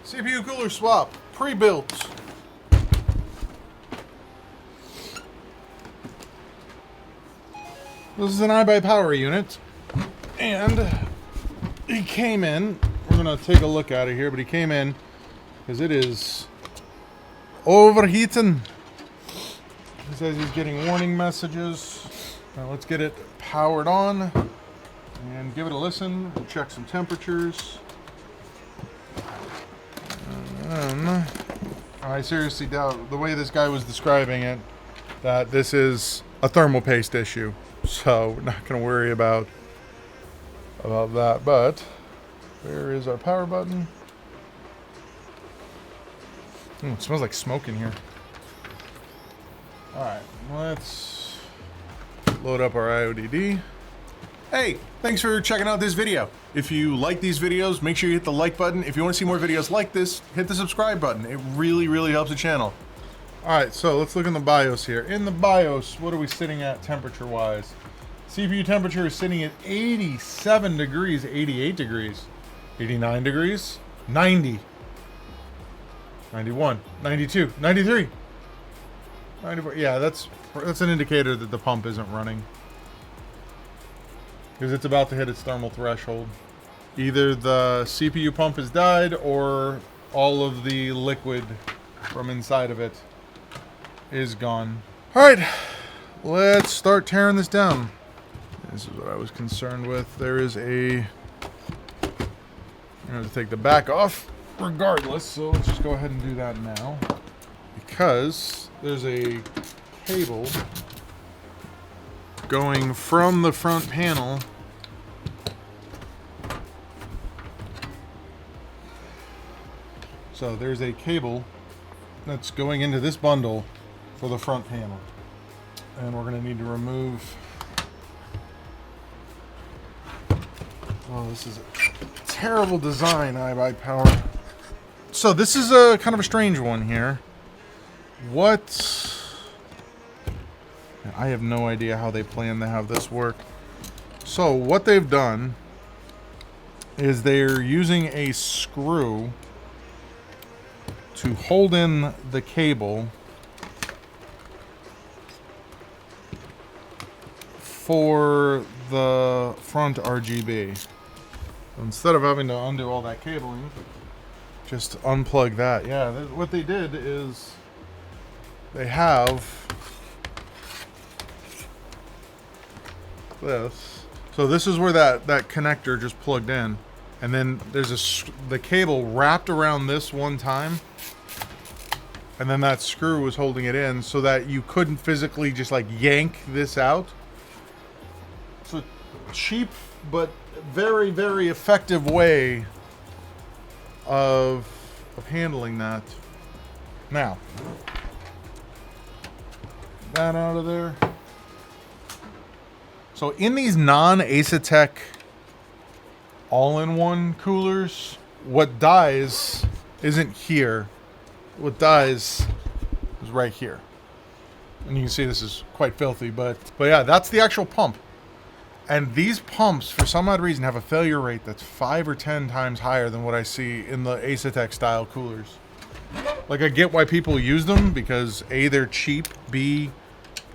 CPU cooler swap, pre-built. This is an IBUYPOWER unit, and he came in. We're gonna take a look at it here, but he came in because it is overheating. He says he's getting warning messages. Now let's get it powered on and give it a listen. We'll check some temperatures. I seriously doubt, the way this guy was describing it, that this is a thermal paste issue. So we're not going to worry about that. But where is our power button? It smells like smoke in here. Alright, let's load up our IODD. Hey, thanks for checking out this video. If you like these videos, make sure you hit the like button. If you want to see more videos like this, hit the subscribe button. It really, really helps the channel. Alright, so let's look in the BIOS here. In the BIOS, what are we sitting at temperature-wise? CPU temperature is sitting at 87 degrees, 88 degrees, 89 degrees, 90, 91, 92, 93, 94. Yeah, that's an indicator that the pump isn't running, because it's about to hit its thermal threshold. Either the CPU pump has died or all of the liquid from inside of it is gone. Alright, let's start tearing this down. This is what I was concerned with. There is I'm going to take the back off regardless, so let's just go ahead and do that now. Because there's a cable going from the front panel so there's a cable that's going into this bundle for the front panel, and we're going to need to remove. Oh, this is a terrible design, IBUYPOWER. So this is a kind of a strange one here. I have no idea how they plan to have this work. So what they've done is they're using a screw to hold in the cable for the front RGB. Instead of having to undo all that cabling, just unplug that. Yeah, what they did is they have this. So this is where that connector just plugged in, and then there's the cable wrapped around this one time, and then that screw was holding it in so that you couldn't physically just like yank this out. So cheap but very, very effective way of handling that. Now, that out of there. So in these non-Asetek all-in-one coolers, what dies isn't here. What dies is right here. And you can see this is quite filthy, but yeah, that's the actual pump. And these pumps, for some odd reason, have a failure rate that's 5 or 10 times higher than what I see in the Asetek style coolers. Like, I get why people use them, because A, they're cheap, B,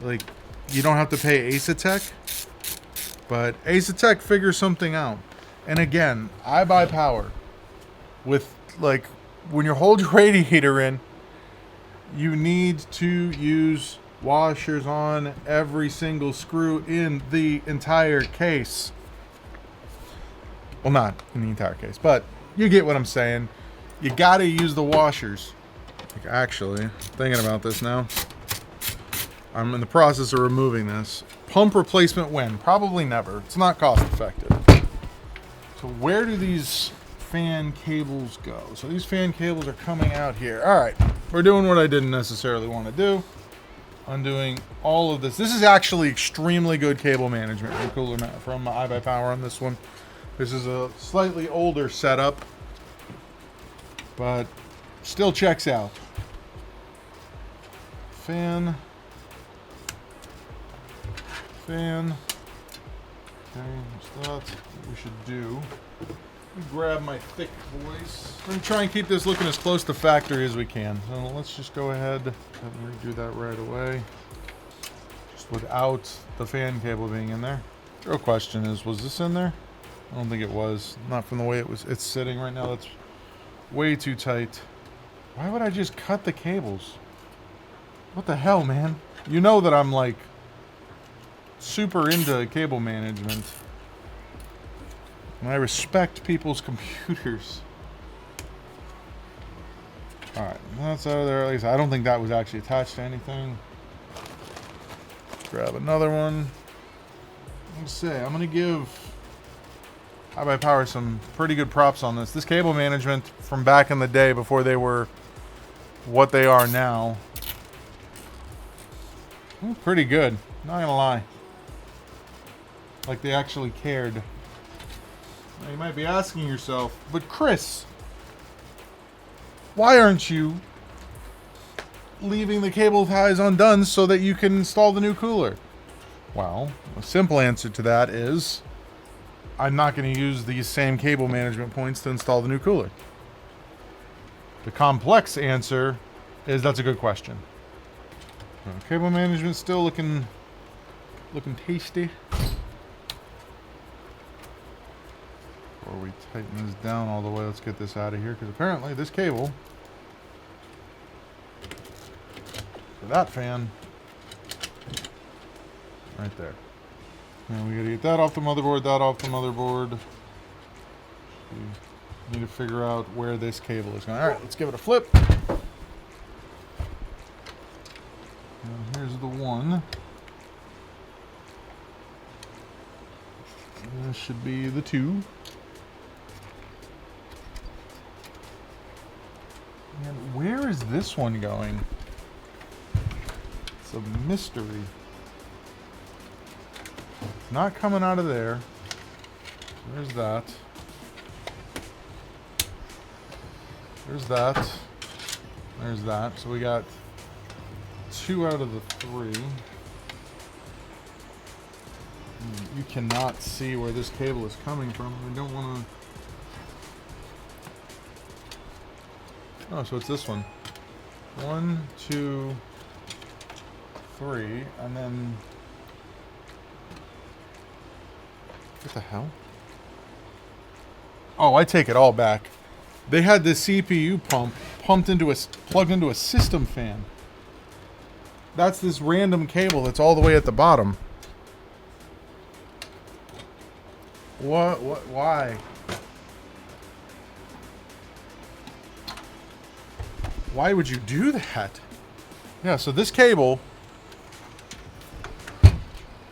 like, you don't have to pay Asetek. But Asetek figures something out. And again, IBUYPOWER, with, like, when you hold your radiator in, you need to use washers on every single screw in the entire case. Well, not in the entire case, but you get what I'm saying. You gotta use the washers. Like, actually, thinking about this now, I'm in the process of removing this. Pump replacement when? Probably never. It's not cost effective. So where do these fan cables go? So these fan cables are coming out here. All right, we're doing what I didn't necessarily want to do. Undoing all of this. This is actually extremely good cable management from IBUYPOWER on this one. This is a slightly older setup, but still checks out. Fan. Okay, that's what we should do. Let me grab my thick boys. We're gonna try and keep this looking as close to factory as we can. So let's just go ahead and redo that right away. Just without the fan cable being in there. The real question is, was this in there? I don't think it was. Not from the way it's sitting right now. That's way too tight. Why would I just cut the cables? What the hell, man? You know that I'm like super into cable management. And I respect people's computers. Alright, that's out of there. At least I don't think that was actually attached to anything. Grab another one. Let's say I'm gonna give IBUYPOWER some pretty good props on this. This cable management from back in the day before they were what they are now. Pretty good, not gonna lie. Like they actually cared. Now you might be asking yourself, but Chris, why aren't you leaving the cable ties undone so that you can install the new cooler? Well, a simple answer to that is I'm not going to use these same cable management points to install the new cooler. The complex answer is that's a good question. Cable management still looking tasty. Before we tighten this down all the way, let's get this out of here, because apparently this cable for that fan right there. And we gotta get that off the motherboard, that off the motherboard. We need to figure out where this cable is going. Alright, let's give it a flip. And here's the one. And this should be the two. And where is this one going? It's a mystery. It's not coming out of there. There's that. There's that. There's that. So we got 2 out of the 3. You cannot see where this cable is coming from. We don't want to... Oh, so it's this one. 1, 2, 3, and then... What the hell? Oh, I take it all back. They had this CPU pump plugged into a system fan. That's this random cable that's all the way at the bottom. What? Why? Why would you do that? Yeah, so this cable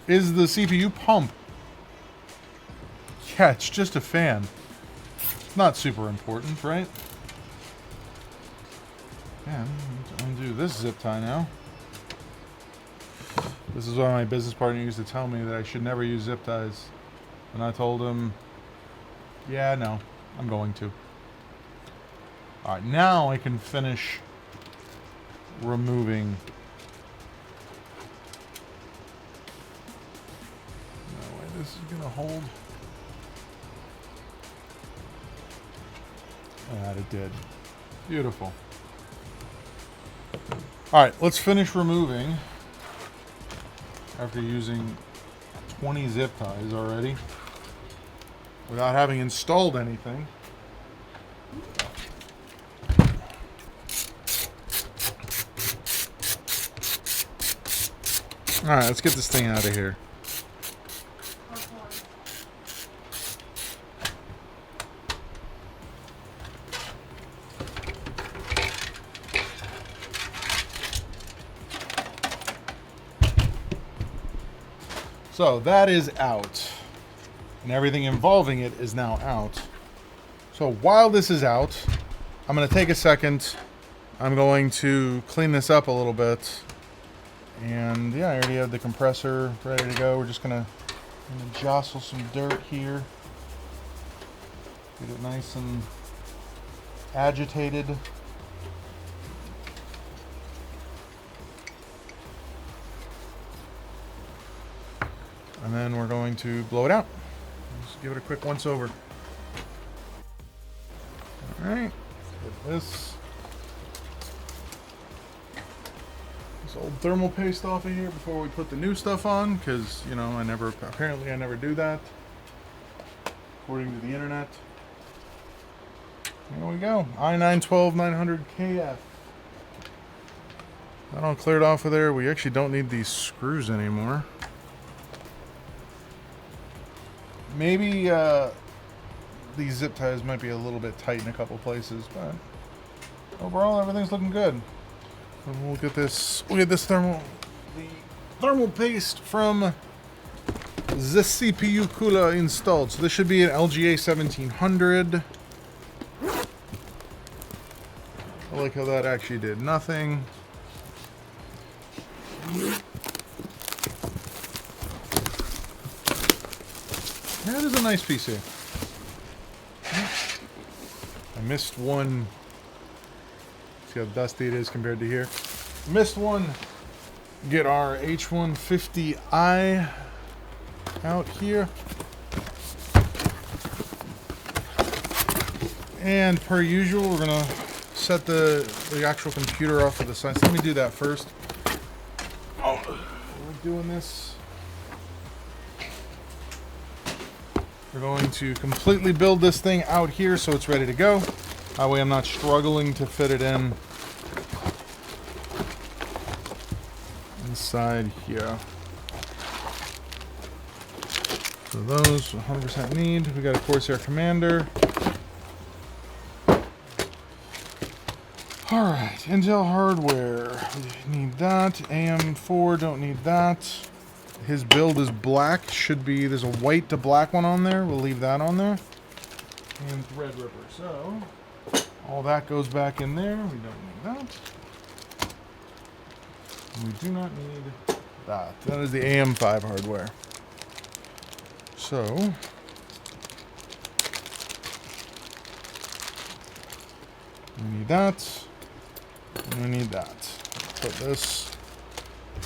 is the CPU pump. Yeah, it's just a fan. It's not super important, right? Yeah, I'm gonna do this zip tie now. This is what my business partner used to tell me, that I should never use zip ties. And I told him, yeah, no, I'm going to. Alright, now I can finish removing. No way, this is gonna hold. That it did. Beautiful. Alright, let's finish removing after using 20 zip ties already without having installed anything. Alright, let's get this thing out of here. So that is out, and everything involving it is now out. So while this is out, I'm going to take a second. I'm going to clean this up a little bit. And yeah, I already have the compressor ready to go. We're just going to jostle some dirt here. Get it nice and agitated. And then we're going to blow it out. Just give it a quick once over. Alright, get this old thermal paste off of here before we put the new stuff on, because, you know, apparently I never do that, according to the internet. There we go, I-912-900KF. That all cleared off of there. We actually don't need these screws anymore. Maybe these zip ties might be a little bit tight in a couple places, but overall everything's looking good. And we'll get this thermal paste from the CPU cooler installed. So this should be an LGA 1700. I like how that actually did nothing. That is a nice PC. I missed one. See how dusty it is compared to here. Missed one. Get our H150i out here. And per usual, we're gonna set the actual computer off to the side. So let me do that first. Oh, we're doing this. We're going to completely build this thing out here so it's ready to go. That way I'm not struggling to fit it in inside here. So those 100% need. We got a Corsair Commander. Alright, Intel hardware. We need that. AM4, don't need that. His build is black. Should be, there's a white to black one on there. We'll leave that on there. And Threadripper. So, all that goes back in there. We don't need that. We do not need that. That is the AM5 hardware. So, we need that. And we need that. Put this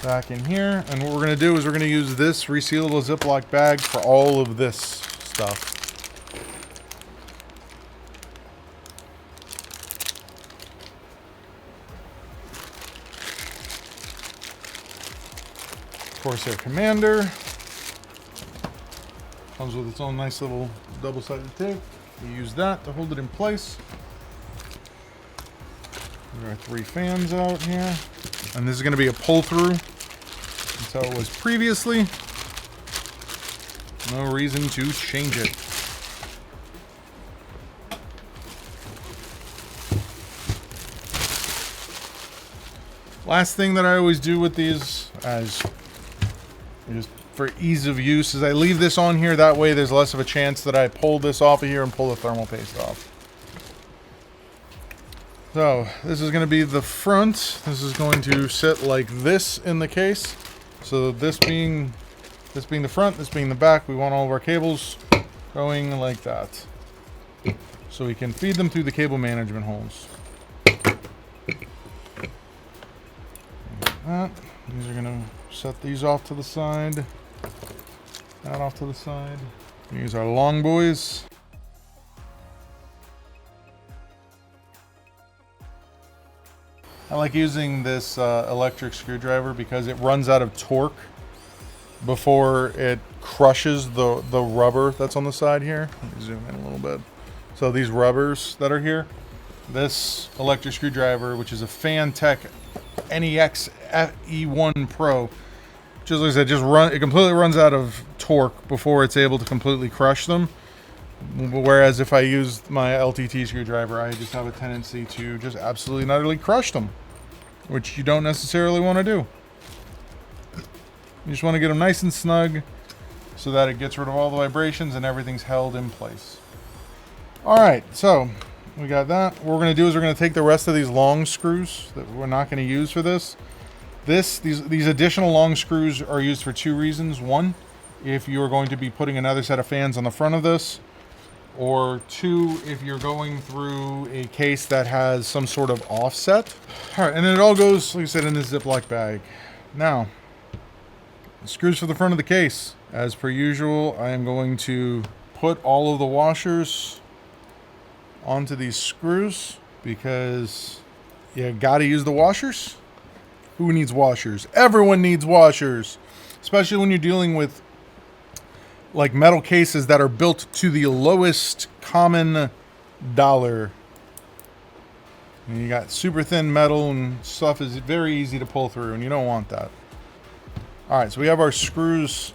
back in here, and what we're going to do is we're going to use this resealable Ziploc bag for all of this stuff. Corsair Commander comes with its own nice little double-sided tape. We use that to hold it in place. There are 3 fans out here. And this is going to be a pull-through. That's how it was previously. No reason to change it. Last thing that I always do with these, as just for ease of use, is I leave this on here. That way there's less of a chance that I pull this off of here and pull the thermal paste off. So, this is going to be the front. This is going to sit like this in the case. So this being the front, this being the back, we want all of our cables going like that. So we can feed them through the cable management holes. Like that. These are going to set these off to the side. That off to the side. Use our long boys. I like using this electric screwdriver because it runs out of torque before it crushes the rubber that's on the side here. Let me zoom in a little bit. So these rubbers that are here, this electric screwdriver, which is a Fantech NEX FE1 Pro, just like I said, it completely runs out of torque before it's able to completely crush them. Whereas if I use my LTT screwdriver, I just have a tendency to just absolutely and utterly crush them, which you don't necessarily want to do. You just want to get them nice and snug so that it gets rid of all the vibrations and everything's held in place. Alright, so we got that. What we're going to do is we're going to take the rest of these long screws that we're not going to use for this. These additional long screws are used for 2 reasons. One, if you're going to be putting another set of fans on the front of this, or 2, if you're going through a case that has some sort of offset. All right, and then it all goes, like I said, in this Ziploc bag. Now, the screws for the front of the case. As per usual, I am going to put all of the washers onto these screws because you got to use the washers. Who needs washers? Everyone needs washers, especially when you're dealing with like metal cases that are built to the lowest common dollar. And you got super thin metal and stuff is very easy to pull through, and you don't want that. All right, so we have our screws.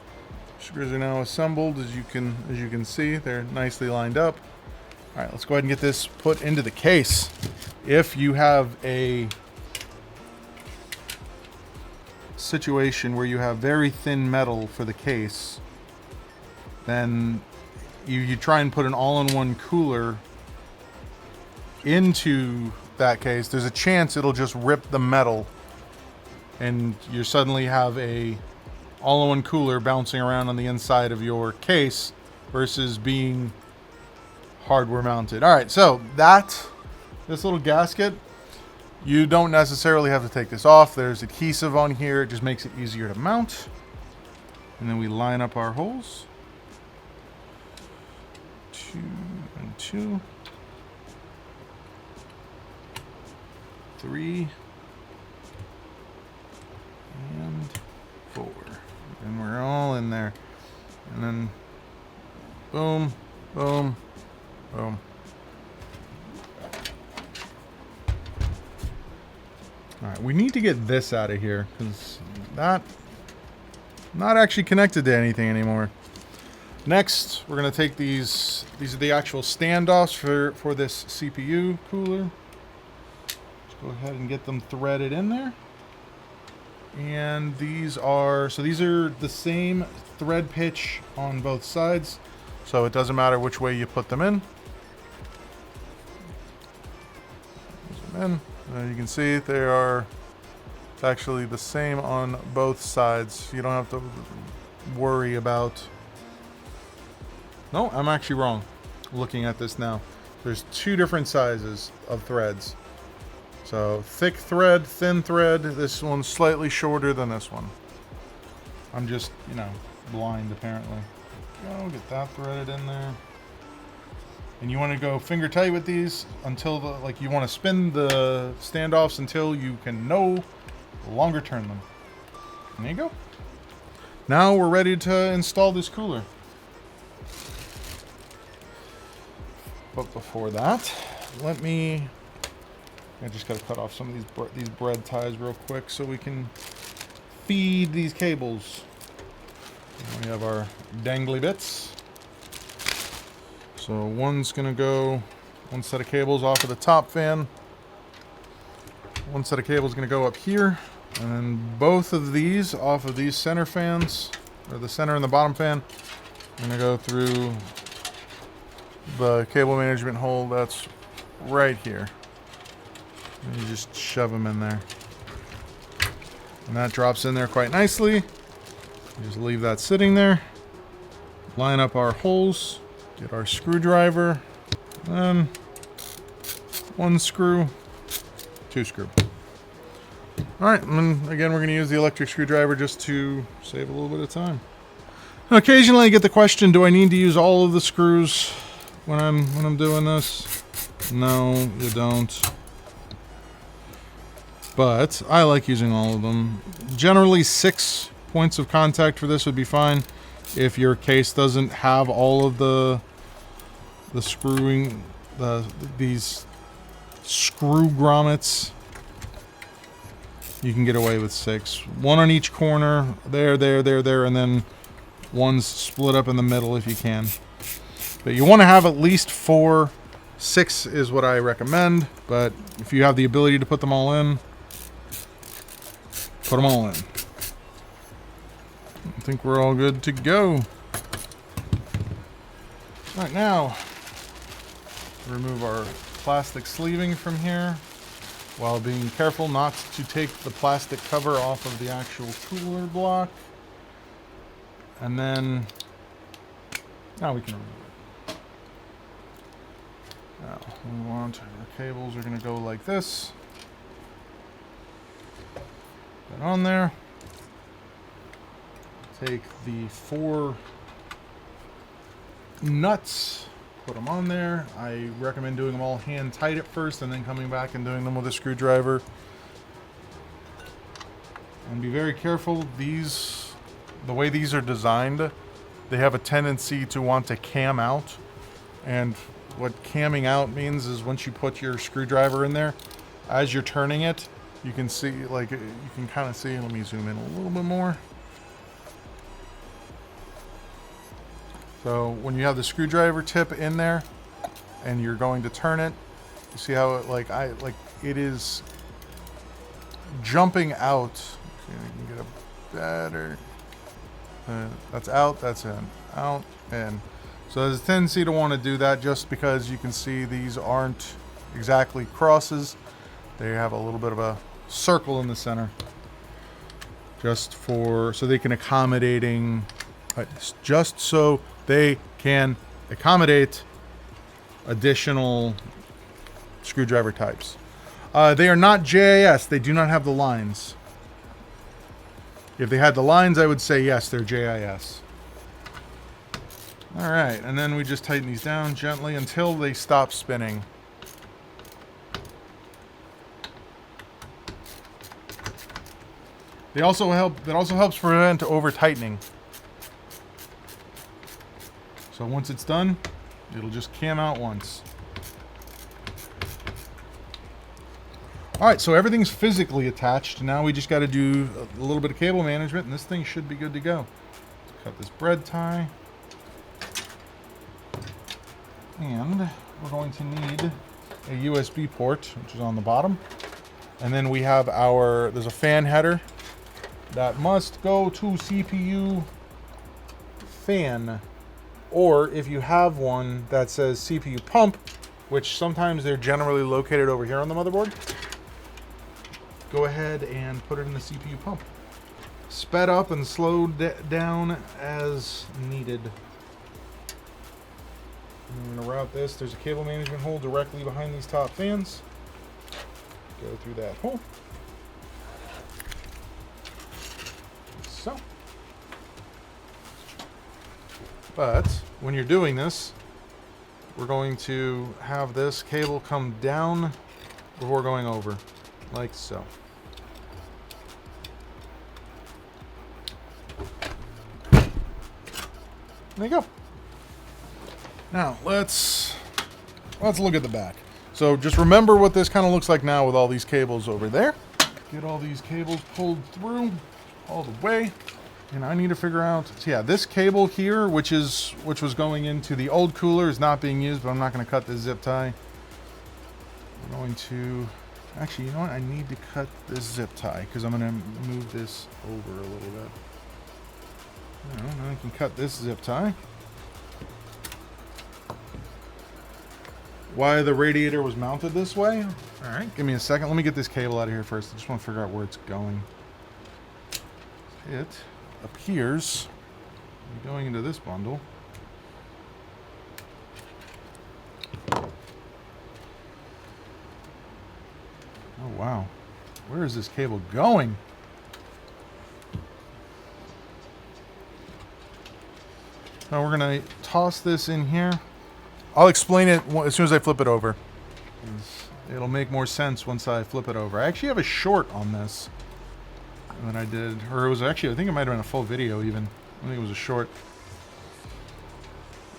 Screws are now assembled, as you can see. They're nicely lined up. All right, let's go ahead and get this put into the case. If you have a situation where you have very thin metal for the case, then you try and put an all-in-one cooler into that case. There's a chance it'll just rip the metal, and you suddenly have a all-in-one cooler bouncing around on the inside of your case versus being hardware mounted. All right, so this little gasket, you don't necessarily have to take this off. There's adhesive on here. It just makes it easier to mount. And then we line up our holes. 2 and 2. 3 and 4. And we're all in there. And then boom, boom, boom. All right, we need to get this out of here because that's not actually connected to anything anymore. Next, we're going to take these are the actual standoffs for this CPU cooler. Let's go ahead and get them threaded in there. And these are the same thread pitch on both sides, so it doesn't matter which way you put them in. Put them in. You can see it's actually the same on both sides. You don't have to worry about... No, I'm actually wrong. Looking at this now. There's 2 different sizes of threads. So thick thread, thin thread. This one's slightly shorter than this one. I'm just, blind apparently. Get that threaded in there. And you want to go finger tight with these until you want to spin the standoffs until you can no longer turn them. And there you go. Now we're ready to install this cooler. But before that, I just got to cut off some of these bread ties real quick so we can feed these cables. And we have our dangly bits. So one set of cables off of the top fan. One set of cables is going to go up here. And then both of these off of these center fans, or the center and the bottom fan, are going to go through the cable management hole that's right here. And you just shove them in there. And that drops in there quite nicely. You just leave that sitting there. Line up our holes. Get our screwdriver. Then 1 screw, 2 screw. Alright, and again we're going to use the electric screwdriver just to save a little bit of time. Occasionally I get the question, do I need to use all of the screws when I'm doing this? No, you don't. But I like using all of them. Generally 6 points of contact for this would be fine. If your case doesn't have all of the screwing, these screw grommets, you can get away with 6. 1 on each corner, there, and then 1's split up in the middle if you can. But you want to have at least 4. 6 is what I recommend, but if you have the ability to put them all in, put them all in. I think we're all good to go. Alright, now remove our plastic sleeving from here while being careful not to take the plastic cover off of the actual cooler block. And then now we can remove it. Now we want our cables are going to go like this. Put on there. Take the 4 nuts, put them on there. I recommend doing them all hand tight at first and then coming back and doing them with a screwdriver. And be very careful. These, the way these are designed, they have a tendency to want to cam out. And what camming out means is once you put your screwdriver in there, as you're turning it, you can see, like, you can kind of see, let me zoom in a little bit more. So when you have the screwdriver tip in there and you're going to turn it, you see how it, it is jumping out. See if we can get a better, that's out, that's in, out, in. So there's a tendency to want to do that just because you can see these aren't exactly crosses. They have a little bit of a circle in the center. Just for, so they can just so they can accommodate additional screwdriver types. They are not JIS. They do not have the lines. If they had the lines, I would say yes, they're JIS. All right, and then we just tighten these down gently until they stop spinning. They also help. That also helps prevent over tightening. So once it's done, it'll just cam out once. All right, so everything's physically attached. Now we just got to do a little bit of cable management, and this thing should be good to go. Let's cut this bread tie. And we're going to need a USB port, which is on the bottom. And then we have there's a fan header that must go to CPU fan. Or if you have one that says CPU pump, which sometimes they're generally located over here on the motherboard, go ahead and put it in the CPU pump. Sped up and slowed down as needed. I'm going to route this. There's a cable management hole directly behind these top fans. Go through that hole. So. But when you're doing this, we're going to have this cable come down before going over, like so. There you go. Now let's look at the back. So just remember what this kind of looks like now with all these cables over there. Get all these cables pulled through all the way. And I need to figure out, so yeah, this cable here, which was going into the old cooler, is not being used, but I'm not going to cut this zip tie. I'm going to, actually, you know what? I need to cut this zip tie because I'm going to move this over a little bit. Now I can cut this zip tie. Why the radiator was mounted this way? All right, give me a second. Let me get this cable out of here first. I just want to figure out where it's going. It appears to be going into this bundle. Oh, wow. Where is this cable going? Now we're going to toss this in here. I'll explain it as soon as I flip it over. It'll make more sense once I flip it over. I actually have a short on this that I did, or it was actually, I think it might have been a full video even. I think it was a short.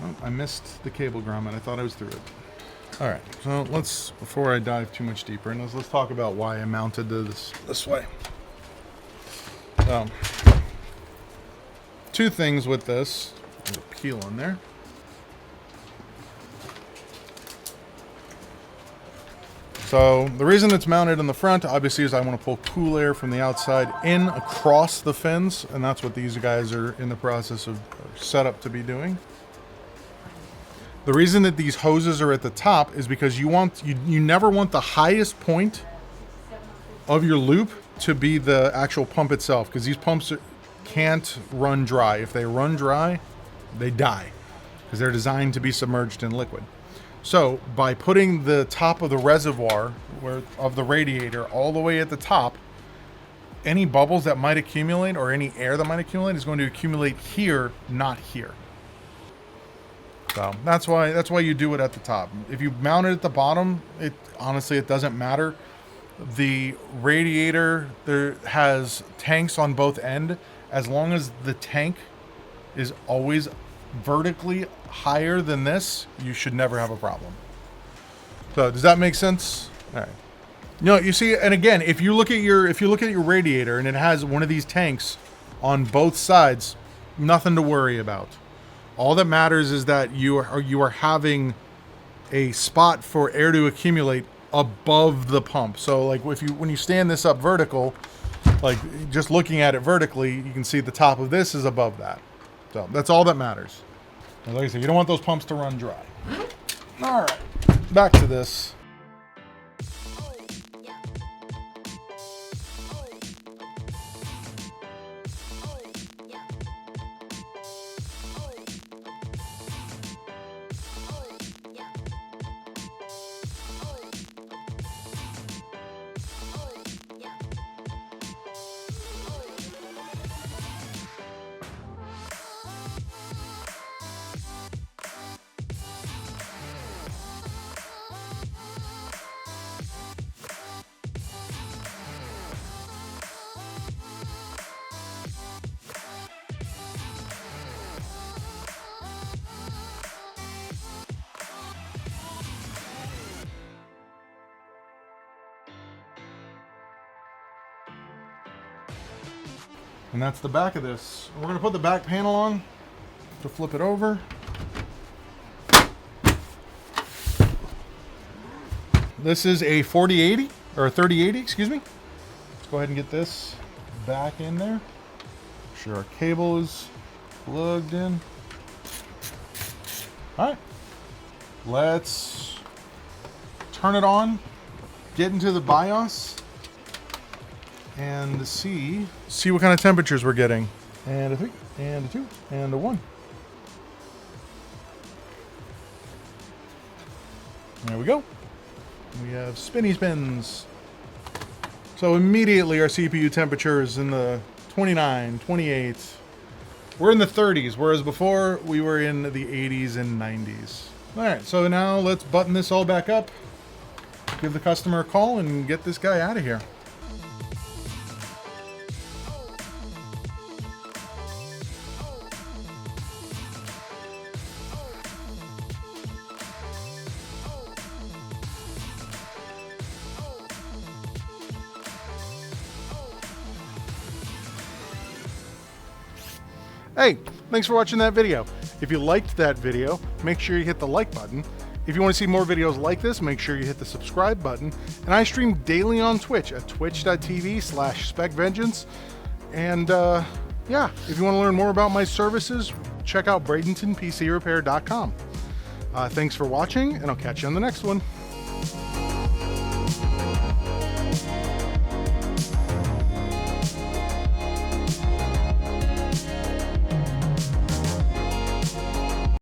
Oh, I missed the cable grommet. I thought I was through it. All right, so before I dive too much deeper in this, let's talk about why I mounted this way. Two things with this. There's a peel in there. So the reason it's mounted in the front, obviously, is I want to pull cool air from the outside in across the fins, and that's what these guys are in the process of set up to be doing. The reason that these hoses are at the top is because you never want the highest point of your loop to be the actual pump itself, because these pumps can't run dry. If they run dry, they die, because they're designed to be submerged in liquid. So by putting the top of the reservoir of the radiator all the way at the top, any bubbles that might accumulate or any air that might accumulate is going to accumulate here, not here. So that's why you do it at the top. If you mount it at the bottom, honestly it doesn't matter. The radiator there has tanks on both ends. As long as the tank is always vertically higher than this, you should never have a problem. So does that make sense? All right. You see, and again, if you look at your radiator and it has one of these tanks on both sides, nothing to worry about. All that matters is that you are having a spot for air to accumulate above the pump. So like when you stand this up vertical, like just looking at it vertically, you can see the top of this is above that. So that's all that matters. And like I said, you don't want those pumps to run dry. All right, back to this. And that's the back of this. We're going to put the back panel on to flip it over. This is a 4080 or a 3080, excuse me. Let's go ahead and get this back in there. Make sure our cable is plugged in. All right. Let's turn it on, get into the BIOS, and see what kind of temperatures we're getting. And a 3, and a 2, and a 1. There we go. We have spinny spins. So immediately our CPU temperature is in the 29, 28. We're in the 30s, whereas before we were in the 80s and 90s. All right, so now let's button this all back up, give the customer a call, and get this guy out of here. Hey, thanks for watching that video. If you liked that video, make sure you hit the like button. If you want to see more videos like this, make sure you hit the subscribe button. And I stream daily on Twitch at twitch.tv/SpecVengeance. And yeah, if you want to learn more about my services, check out Bradenton PC Repair.com. Thanks for watching, and I'll catch you on the next one.